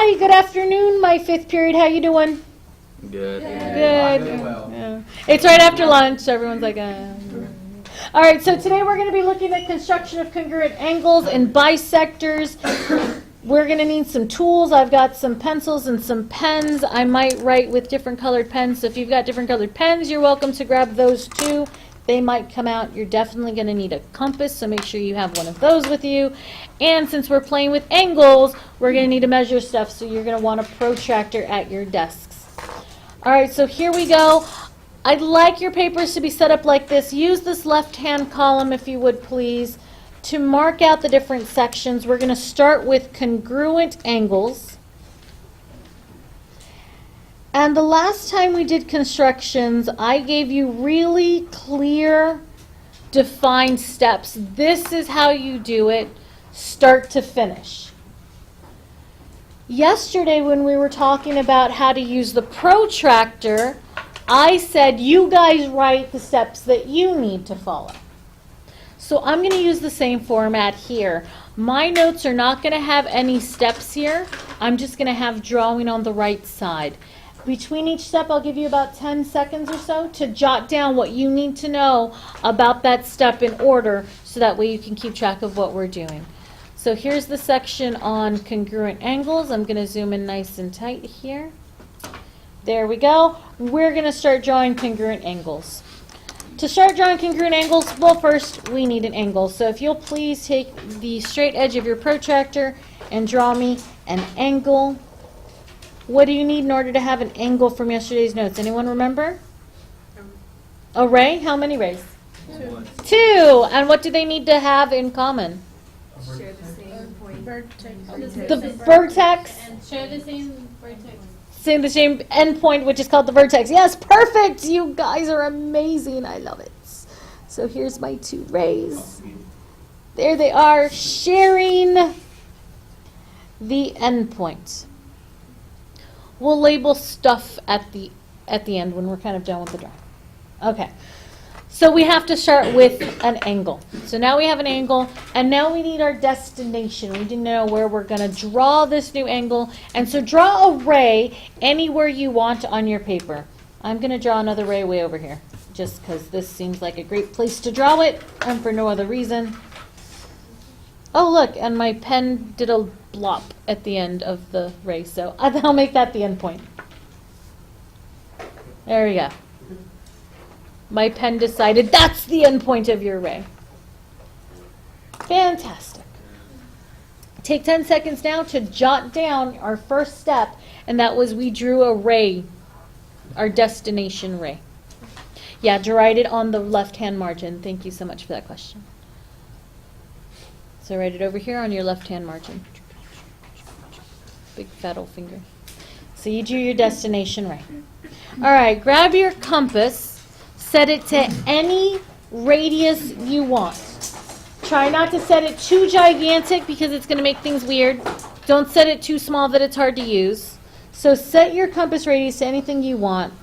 Hi, good afternoon, my fifth period. How you doing? Good. Good. Yeah. It's right after lunch, so everyone's like, All right, so today we're going to be looking at construction of congruent angles and bisectors. We're going to need some tools. I've got some pencils and some pens. I might write with different colored pens, so if you've got different colored pens, you're welcome to grab those too. They might come out. You're definitely going to need a compass, so make sure you have one of those with you. And since we're playing with angles, we're going to need to measure stuff, so you're going to want a protractor at your desks. All right, so here we go. I'd like your papers to be set up like this. Use this left-hand column, if you would, please, to mark out the different sections. We're going to start with congruent angles. And the last time we did constructions, I gave you really clear, defined steps. This is how you do it, start to finish. Yesterday, when we were talking about how to use the protractor, I said you guys write the steps that you need to follow. So I'm going to use the same format here. My notes are not going to have any steps here. I'm just going to have drawing on the right side. Between each step, I'll give you about 10 seconds or so to jot down what you need to know about that step in order, so that way you can keep track of what we're doing. So here's the section on congruent angles. I'm going to zoom in nice and tight here. There we go. We're going to start drawing congruent angles. To start drawing congruent angles, well, first we need an angle. So if you'll please take the straight edge of your protractor and draw me an angle. What do you need in order to have an angle from yesterday's notes? Anyone remember? A ray? How many rays? Two. And what do they need to have in common? Share the same point. The vertex. And share the same vertex. The same endpoint, which is called the vertex. Yes, perfect. You guys are amazing. I love it. So here's my two rays. There they are, sharing the endpoint. We'll label stuff at the end when we're kind of done with the drawing. Okay. So we have to start with an angle. So now we have an angle, and now we need our destination. We need to know where we're going to draw this new angle. And so draw a ray anywhere you want on your paper. I'm going to draw another ray way over here, just because this seems like a great place to draw it, and for no other reason. Oh, look, and my pen did a blop at the end of the ray, so I'll make that the end point. There we go. My pen decided that's the end point of your ray. Fantastic. Take 10 seconds now to jot down our first step, and that was we drew a ray, our destination ray. Yeah, to write it on the left-hand margin. Thank you so much for that question. So write it over here on your left-hand margin. Big fat old finger. So you drew your destination ray. All right, grab your compass. Set it to any radius you want. Try not to set it too gigantic because it's going to make things weird. Don't set it too small that it's hard to use. So set your compass radius to anything you want.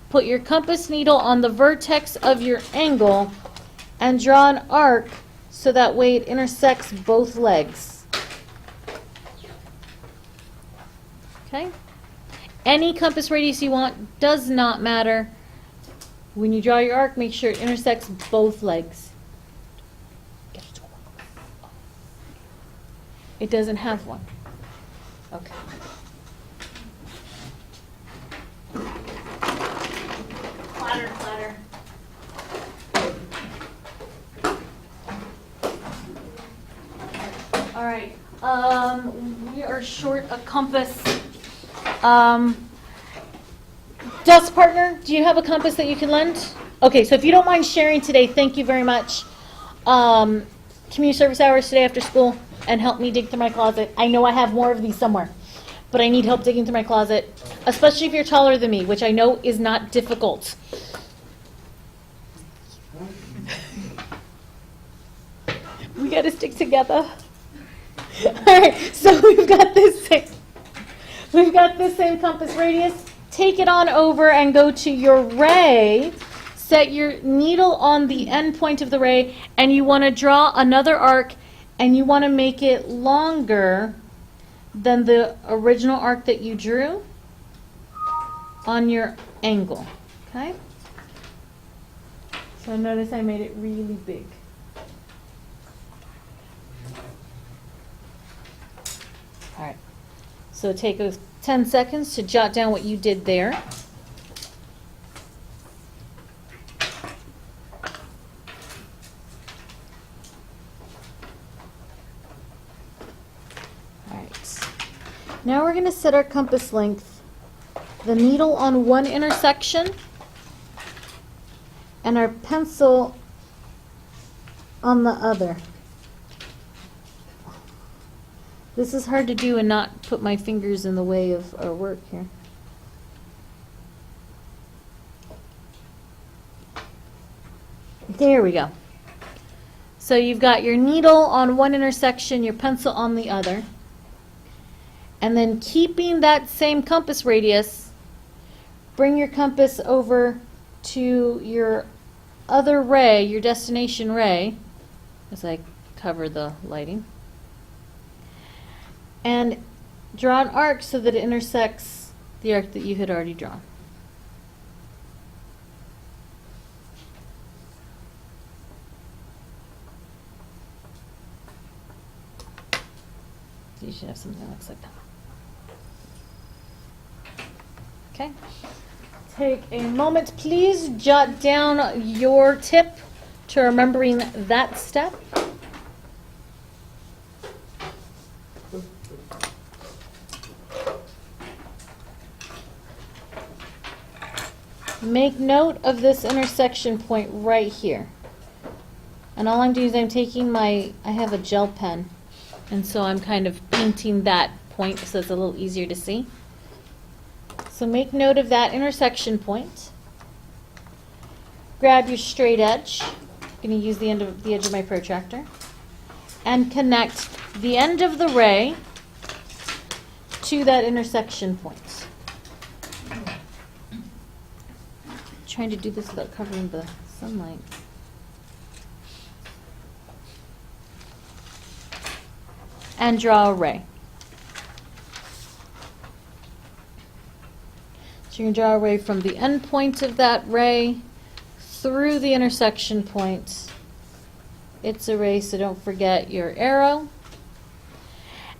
Put your compass needle on the vertex of your angle and draw an arc so that way it intersects both legs. Okay? Any compass radius you want, does not matter. When you draw your arc, make sure it intersects both legs. It doesn't have one. Okay. Clatter, clatter. All right. We are short a compass. Desk partner, do you have a compass that you can lend? Okay, so if you don't mind sharing today, thank you very much. Community service hours today after school, and help me dig through my closet. I know I have more of these somewhere, but I need help digging through my closet, especially if you're taller than me, which I know is not difficult. We got to stick together. All right, so we've got this same compass radius. Take it on over and go to your ray. Set your needle on the end point of the ray, and you want to draw another arc, and you want to make it longer than the original arc that you drew on your angle, okay? So notice I made it really big. All right, so take 10 seconds to jot down what you did there. All right, now we're going to set our compass length, the needle on one intersection, and our pencil on the other. This is hard to do and not put my fingers in the way of our work here. There we go. So you've got your needle on one intersection, your pencil on the other. And then keeping that same compass radius, bring your compass over to your other ray, your destination ray, as I cover the lighting. And draw an arc so that it intersects the arc that you had already drawn. You should have something that looks like that. Okay. Take a moment, please. Jot down your tip to remembering that step. Make note of this intersection point right here. And all I'm doing is I'm taking I have a gel pen, and so I'm kind of painting that point so it's a little easier to see. So make note of that intersection point. Grab your straight edge. I'm going to use the edge of my protractor. And connect the end of the ray to that intersection point. Trying to do this without covering the sunlight. And draw a ray. So you're going to draw a ray from the end point of that ray through the intersection point. It's a ray, so don't forget your arrow.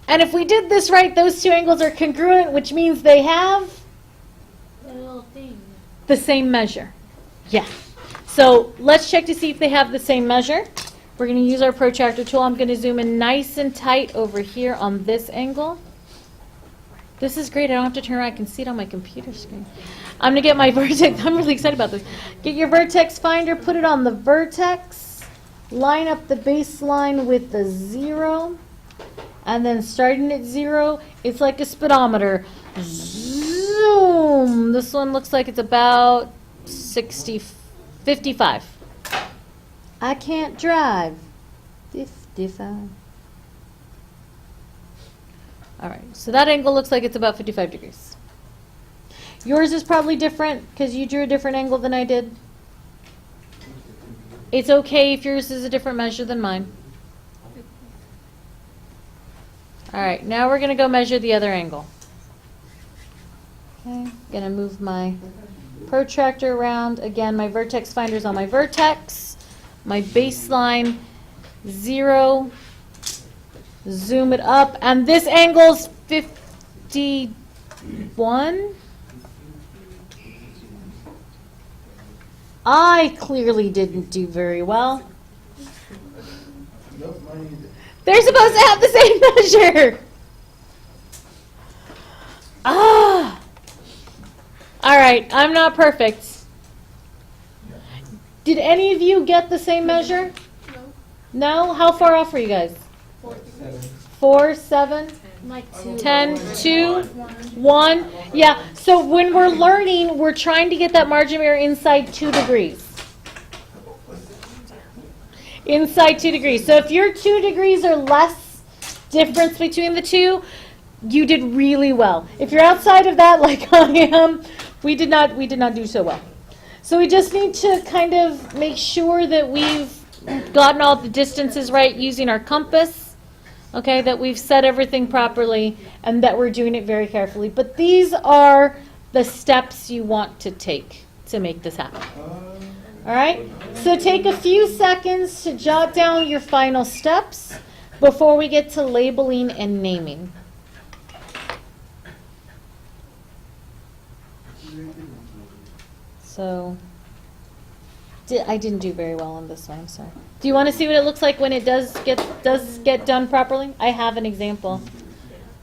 And if we did this right, those two angles are congruent, which means they have The little thing. the same measure. Yeah. So let's check to see if they have the same measure. We're going to use our protractor tool. I'm going to zoom in nice and tight over here on this angle. This is great. I don't have to turn around. I can see it on my computer screen. I'm going to get my vertex. I'm really excited about this. Get your vertex finder, put it on the vertex, line up the baseline with the 0, and then starting at 0, it's like a speedometer. Zoom. This one looks like it's about 55. I can't drive. 55. All right, so that angle looks like it's about 55 degrees. Yours is probably different because you drew a different angle than I did. It's okay if yours is a different measure than mine. All right, now we're going to go measure the other angle. Okay, going to move my protractor around. Again, my vertex finder's on my vertex. My baseline, 0. Zoom it up, and this angle's 51. I clearly didn't do very well. They're supposed to have the same measure. Ah. All right, I'm not perfect. Did any of you get the same measure? No? How far off were you guys? 4, 7, Like 2. 10, 2, 1. Yeah, so when we're learning, we're trying to get that margin of error inside 2 degrees. Inside 2 degrees. So if you're 2 degrees or less difference between the two, you did really well. If you're outside of that, like I am, we did not do so well. So we just need to kind of make sure that we've gotten all the distances right using our compass. Okay, that we've set everything properly and that we're doing it very carefully. But these are the steps you want to take to make this happen. All right? So take a few seconds to jot down your final steps before we get to labeling and naming. So, I didn't do very well on this one, I'm sorry. Do you want to see what it looks like when it does get done properly? I have an example.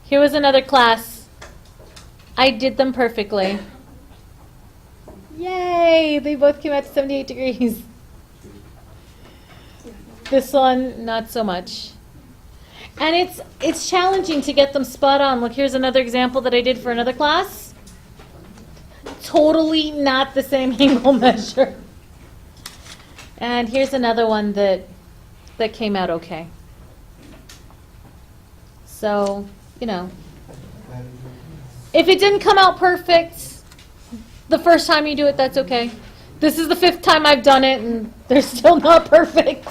Here was another class. I did them perfectly. Yay! They both came out to 78 degrees. This one, not so much. And it's challenging to get them spot on. Look, here's another example that I did for another class. Totally not the same angle measure. And here's another one that came out okay. So, you know, if it didn't come out perfect the first time you do it, that's okay. This is the 5th time I've done it, and they're still not perfect.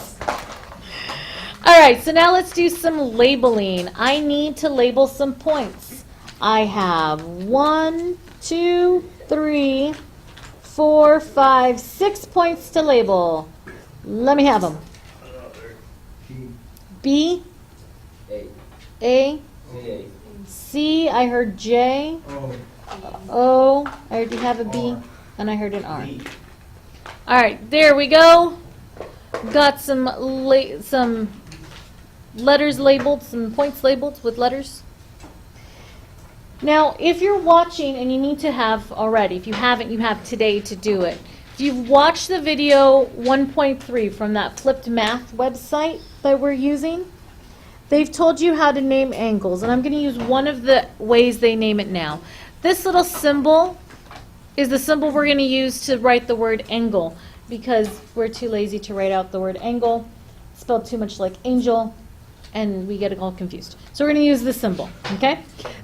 All right, so now let's do some labeling. I need to label some points. I have 1, 2, 3, 4, 5, 6 points to label. Let me have them. B, A, C, I heard J, O, I already have a B, and I heard an R. All right, there we go. Got some letters labeled, some points labeled with letters. Now, if you're watching, and you need to have already, if you haven't, you have today to do it. If you've watched the video 1.3 from that flipped math website that we're using, they've told you how to name angles, and I'm going to use one of the ways they name it now. This little symbol is the symbol we're going to use to write the word angle, because we're too lazy to write out the word angle. It's spelled too much like angel, and we get all confused. So we're going to use this symbol, okay?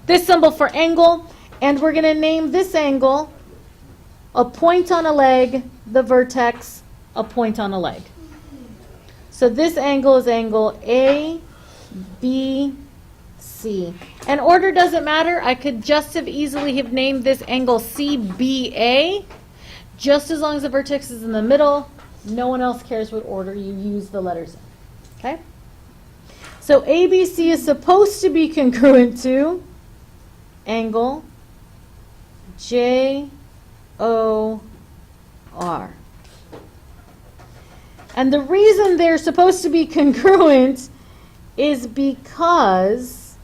This symbol for angle, and we're going to name this angle a point on a leg, the vertex, a point on a leg. So this angle is angle A, B, C. And order doesn't matter. I could just have easily have named this angle CBA, just as long as the vertex is in the middle. No one else cares what order you use the letters in, okay? So ABC is supposed to be congruent to angle JOR. And the reason they're supposed to be congruent is because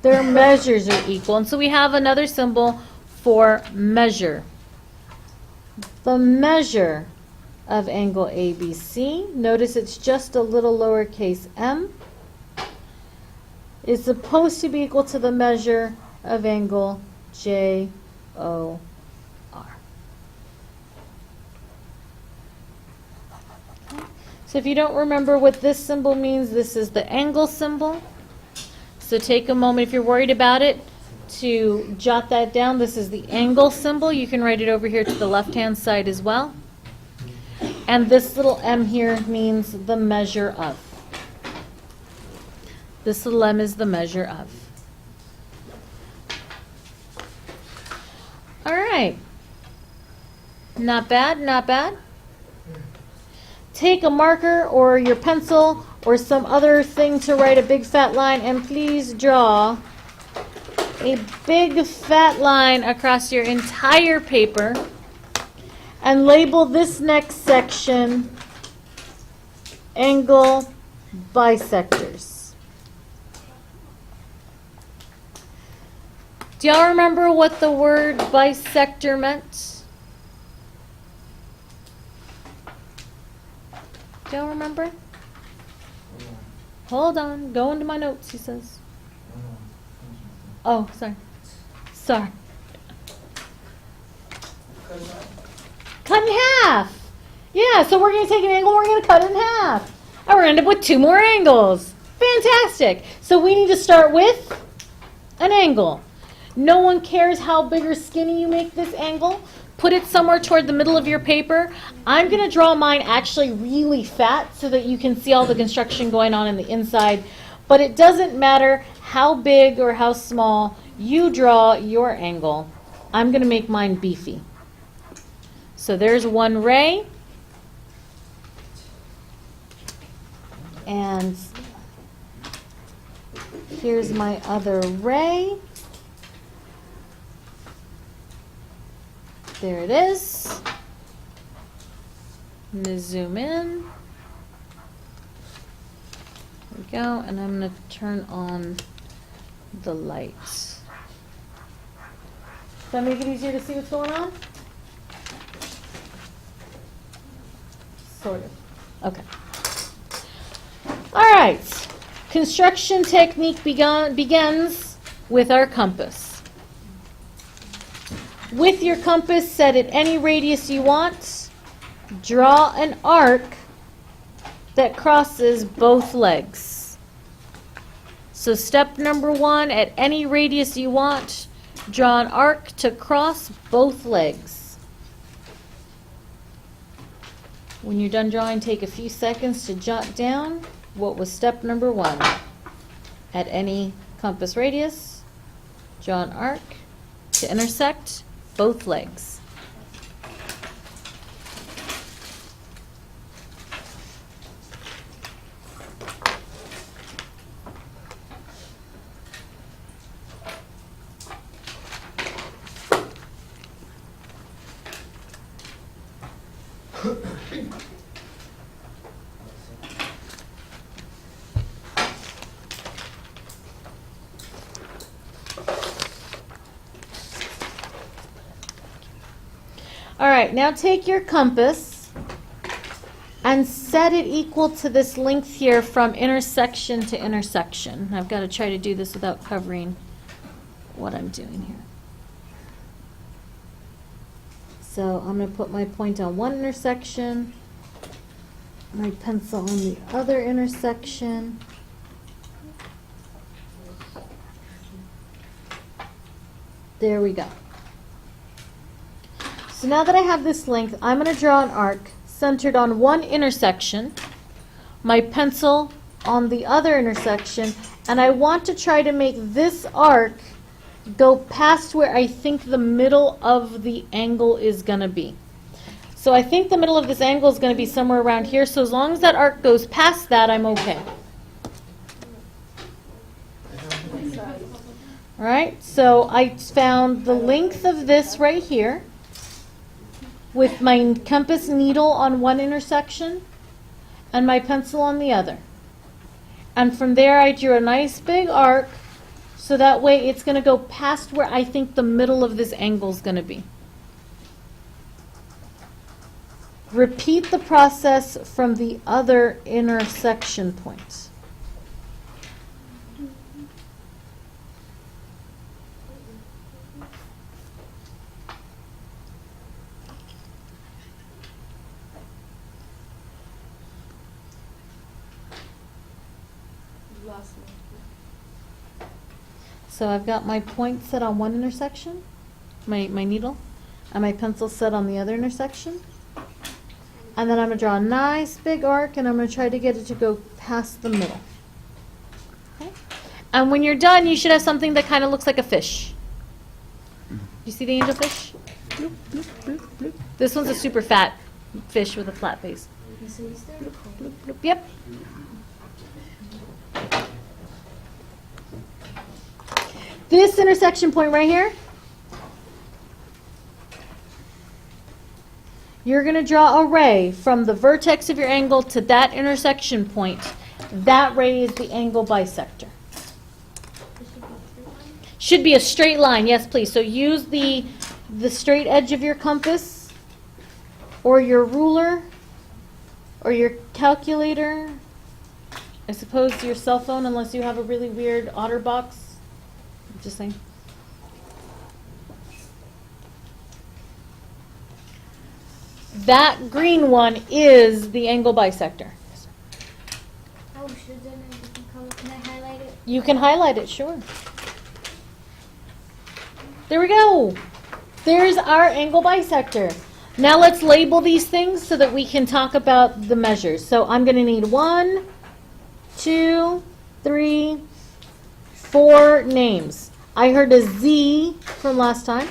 their measures are equal. And so we have another symbol for measure. The measure of angle ABC, notice it's just a little lowercase m, is supposed to be equal to the measure of angle JOR. So if you don't remember what this symbol means, this is the angle symbol. So take a moment, if you're worried about it, to jot that down. This is the angle symbol. You can write it over here to the left-hand side as well. And this little m here means the measure of. This little m is the measure of. All right. Not bad, not bad. Take a marker or your pencil or some other thing to write a big fat line, and please draw a big fat line across your entire paper and label this next section angle bisectors. Do y'all remember what the word bisector meant? Do y'all remember? Hold on, go into my notes, he says. Oh, sorry. Sorry. Cut in half. Yeah, so we're going to take an angle, we're going to cut it in half. And we're going to end up with 2 more angles. Fantastic. So we need to start with an angle. No one cares how big or skinny you make this angle. Put it somewhere toward the middle of your paper. I'm going to draw mine actually really fat so that you can see all the construction going on in the inside. But it doesn't matter how big or how small you draw your angle. I'm going to make mine beefy. So there's one ray. And here's my other ray. There it is. I'm going to zoom in. There we go. And I'm going to turn on the lights. Does that make it easier to see what's going on? Sort of. Okay. All right. Construction technique begins with our compass. With your compass set at any radius you want, draw an arc that crosses both legs. So step number 1, at any radius you want, draw an arc to cross both legs. When you're done drawing, take a few seconds to jot down what was step number 1. At any compass radius, draw an arc to intersect both legs. All right, now take your compass and set it equal to this length here from intersection to intersection. I've got to try to do this without covering what I'm doing here. So I'm going to put my point on one intersection, my pencil on the other intersection. There we go. So now that I have this length, I'm going to draw an arc centered on one intersection, my pencil on the other intersection, and I want to try to make this arc go past where I think the middle of the angle is going to be. So I think the middle of this angle is going to be somewhere around here, so as long as that arc goes past that, I'm okay. All right, so I found the length of this right here with my compass needle on one intersection and my pencil on the other. And from there I drew a nice big arc, so that way it's going to go past where I think the middle of this angle is going to be. Repeat the process from the other intersection points. So I've got my point set on one intersection, my needle, and my pencil set on the other intersection. And then I'm going to draw a nice big arc, and I'm going to try to get it to go past the middle. Okay? And when you're done, you should have something that kind of looks like a fish. You see the angelfish? Bloop, bloop, bloop, bloop. This one's a super fat fish with a flat face. Bloop, bloop, bloop. Yep. This intersection point right here, you're going to draw a ray from the vertex of your angle to that intersection point. That ray is the angle bisector. Should be a straight line, yes please. So use the straight edge of your compass or your ruler or your calculator. I suppose your cell phone, unless you have a really weird OtterBox. Just saying. That green one is the angle bisector. Oh, should have done it a different color. Can I highlight it? You can highlight it, sure. There we go. There's our angle bisector. Now let's label these things so that we can talk about the measures. So I'm going to need 1, 2, 3, 4 names. I heard a Z from last time.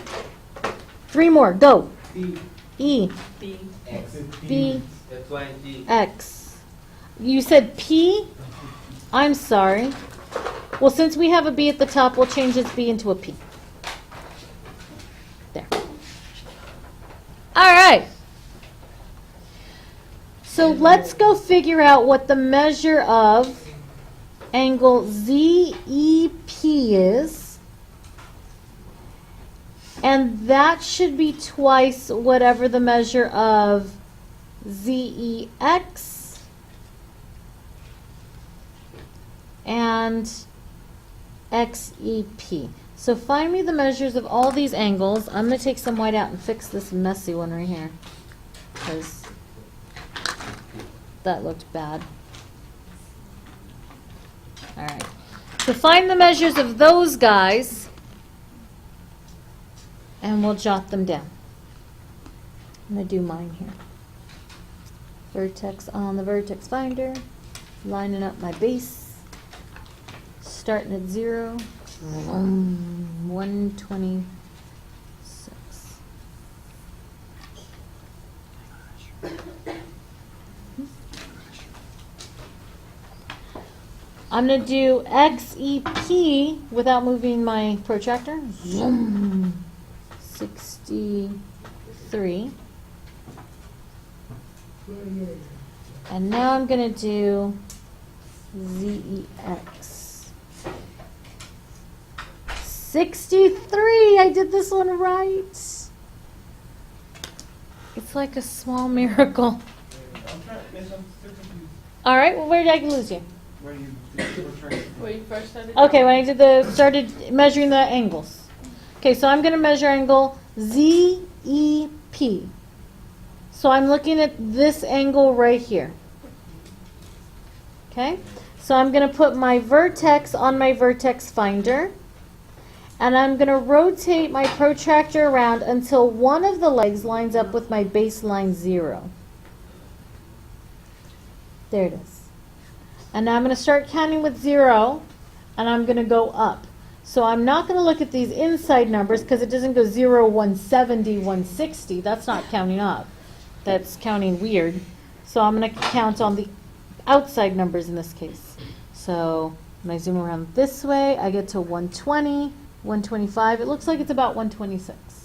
3 more. Go. B, E, B. X, B, X, Y, and Z. X. You said P? I'm sorry. Well, since we have a B at the top, we'll change this B into a P. There. All right. So let's go figure out what the measure of angle ZEP is. And that should be twice whatever the measure of ZEX and XEP. So find me the measures of all these angles. I'm going to take some white out and fix this messy one right here, because that looked bad. All right. So find the measures of those guys, and we'll jot them down. I'm going to do mine here. Vertex on the vertex finder, lining up my base, starting at 0, 126. I'm going to do XEP without moving my protractor. 63. And now I'm going to do ZEX. 63. I did this one right. It's like a small miracle. I'm trying, miss, I'm still confused. All right, well, where did I lose you? Where you were trying to. Where you first started? Okay, when I did started measuring the angles. Okay, so I'm going to measure angle ZEP. So I'm looking at this angle right here. Okay, so I'm going to put my vertex on my vertex finder, and I'm going to rotate my protractor around until one of the legs lines up with my baseline 0. There it is. And now I'm going to start counting with 0, and I'm going to go up. So I'm not going to look at these inside numbers because it doesn't go 0, 170, 160. That's not counting up. That's counting weird. So I'm going to count on the outside numbers in this case. So when I zoom around this way, I get to 120, 125. It looks like it's about 126.